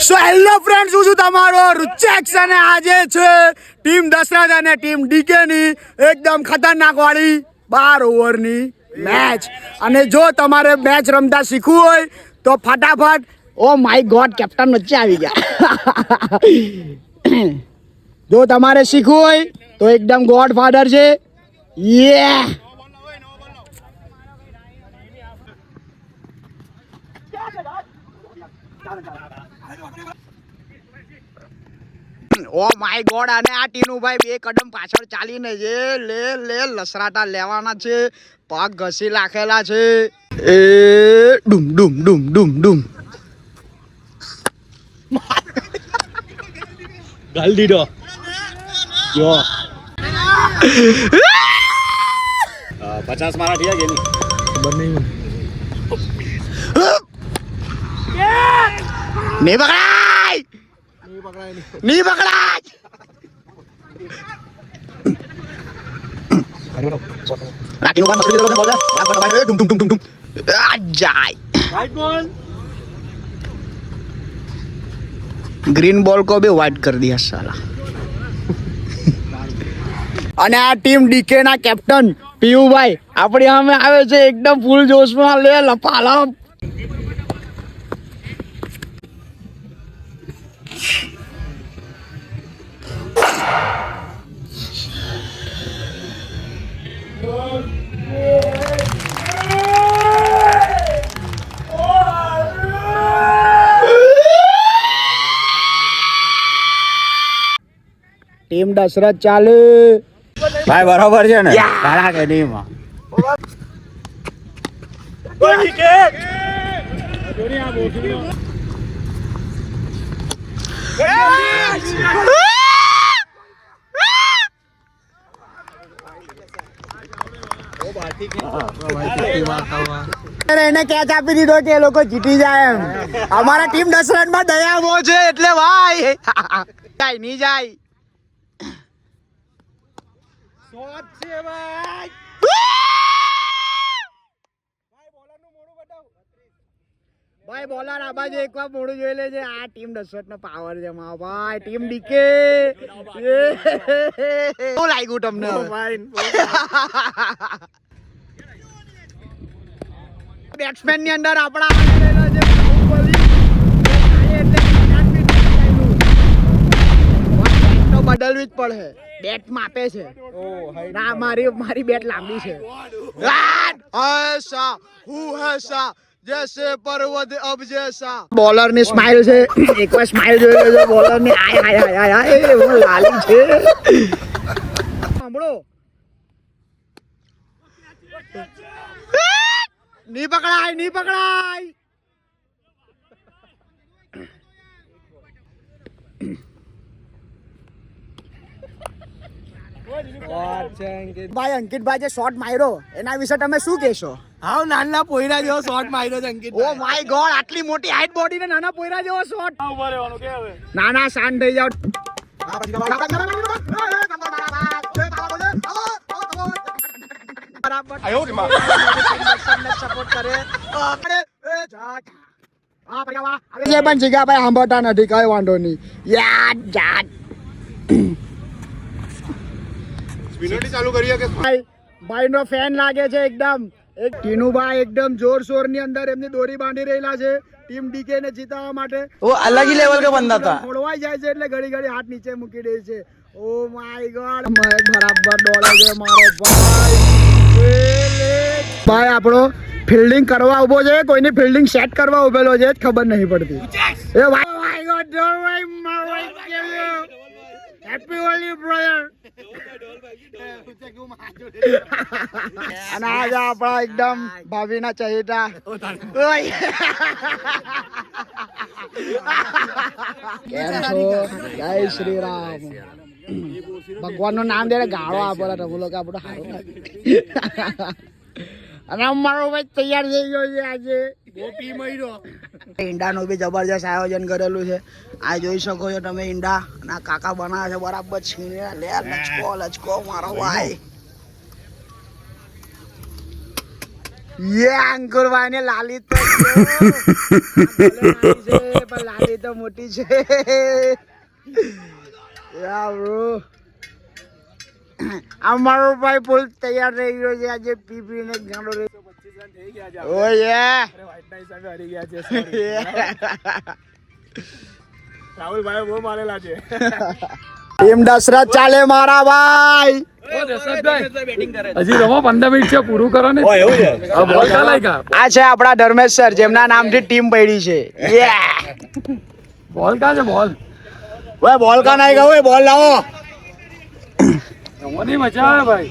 So hello friends, હું છું તમારો રુચેક્સ અને આજે છે ટીમ દશરથ અને ટીમ ડીકે ની એકદમ ખતરનાક વાળી 12 ઓવરની મેચ. અને જો તમારે મેચ રમતા શીખવું હોય તો ફટાફટ, ઓ માય ગોડ, કેપ્ટન વચ્ચે આવી ગયા. જો તમારે શીખવું હોય તો એકદમ ગોડ ફાધર છે. યે ઓ માય ગોડ. અને આ ટીનુભાઈ 2 કદમ પાછળ ચાલીને જે લે લસરાટા લેવાના છે. પગ ઘસી રાખેલા છે. એ ડુમ ડુમ ડુમ ડુમ ડુમ ગાલ દીધો જો 50 મારા થયા કે નહીં ખબર નહીં. નહીં પકડાય, નહીં પકડાય. રાખીનો કામ મસ્તી બોલ દે. ડુમ ડુમ ડુમ ડુમ આ જાય. રાઈટ બોલ. ग्रीन बॉल को भी व्हाइट कर दिया साला. અને આ ટીમ ડીકે ના કેપ્ટન પીયુભાઈ આપણી સામે આવે છે એકદમ ફૂલ જોશમાં. લે લપાલા ટીમ દશરથ ચાલે. ભાઈ બરાબર છે ને? તારા કે નહીં માં એને કેચ આપી દીધો કે એ લોકો જીતી જાય એમ. અમારા ટીમ દશરથ માં દયા બહુ છે એટલે ભાઈ જાય નહીં જાય. ભાઈ બોલર આ બાજુ એક વાર મોડું જોઈ લેજે. આ ટીમ દશરથ નો પાવર છે માં ભાઈ. ટીમ ડીકે શું લાગ્યું તમને? બેટ્સમેન ની અંદર આપણા બદલવી જ પડે. બેટ માપે છે ના, મારી બેટ લાંબી છે. જૈસે પર્વત અબ જૈસા. બોલર ની સ્માઈલ છે, એકવાર સ્માઈલ જોઈ લેજો બોલર ની. આય આય આય આય હું લાલી છે. સાંભળો, નહીં પકડાય, નહીં પકડાય. ભાઈ અંકિતભાઈ જે શોટ માર્યો એના વિશે તમે શું કહેશો? હાવ નાના પોયરા જેવો શોટ માર્યો છે અંકિત. ઓ માય ગોડ, આટલી મોટી હાઈટ બોડી ને નાના પોયરા જેવો શોટ. ઉભા રહેવાનું કે હવે ના ના, શાંત થઈ જાવ. સપોર્ટ કરે જે પણ જીગા ભાઈ સાંભળતા નથી, કઈ વાંધો નહીં. યાદ જાત ચાલુ કરીએ કે ભાઈ નો ફેન લાગે છે એકદમ. એક ટીનુભાઈ એકદમ જોરશોર ની અંદર એમની દોરી બાંધી રહેલા છે ટીમ ડીકે ને જીતાવવા માટે. वो अलग ही लेवल का बंदा था. ખોળવાઈ જાય છે એટલે ઘડી ઘડી હાથ નીચે મૂકી દે છે. ઓ માય ગોડ, બરાબર દોડે છે મારો ભાઈ. ભાઈ આપણો ફિલ્ડિંગ કરવા ઉભો છે, કોઈની ફિલ્ડિંગ સેટ કરવા ઉભેલો છે, ખબર નહીં પડતી. એ ભાઈ ગોડ, હેપી હોલી બ્રધર. અને આજે આપણા એકદમ ભાભીના ચહેટા. કેમ છો? જય શ્રી રામ. ભગવાન નું નામ દે ગાળો આપેલા તમે લોકો આપણું સારું લાગે. અને અમારો ભાઈ તૈયાર થઈ ગયો છે આજે. ઈંડાનું બી જબરજસ્ત આયોજન કરેલું છે. આ જોઈ શકો છો તમે ઈંડા. અને આ કાકા બનાવે છે બરાબર છીણે. લે લચકો લચકો મારો ભાઈ. યે અંકુરભાઈ ને લાલી તો જો. આ ભલે નાની છે, પણ લાલી તો મોટી છે. યા બ્રો, અમારો ભાઈ ફૂલ તૈયાર થઈ ગયો છે આજે પી પીને ગાંડો રે. 25 રન થઈ ગયા છે. ઓ યે વ્હાઈટના હિસાબે હારી ગયા છે. રાહુલભાઈ બહુ મારેલા છે. ટીમ દશરથ ચાલે મારા ભાઈ. હજી રમો 15 મિનિટ છે, પૂરું કરો ને. એવું છે. આ બોલ ચાલાય કા? આ છે આપણા ધર્મેશ સર, જેમના નામથી ટીમ પડી છે. યે બોલ કા છે બોલ? ઓય બોલ કા નહીં ગયો, બોલ લાવો. રમવાની મજા આવે ભાઈ.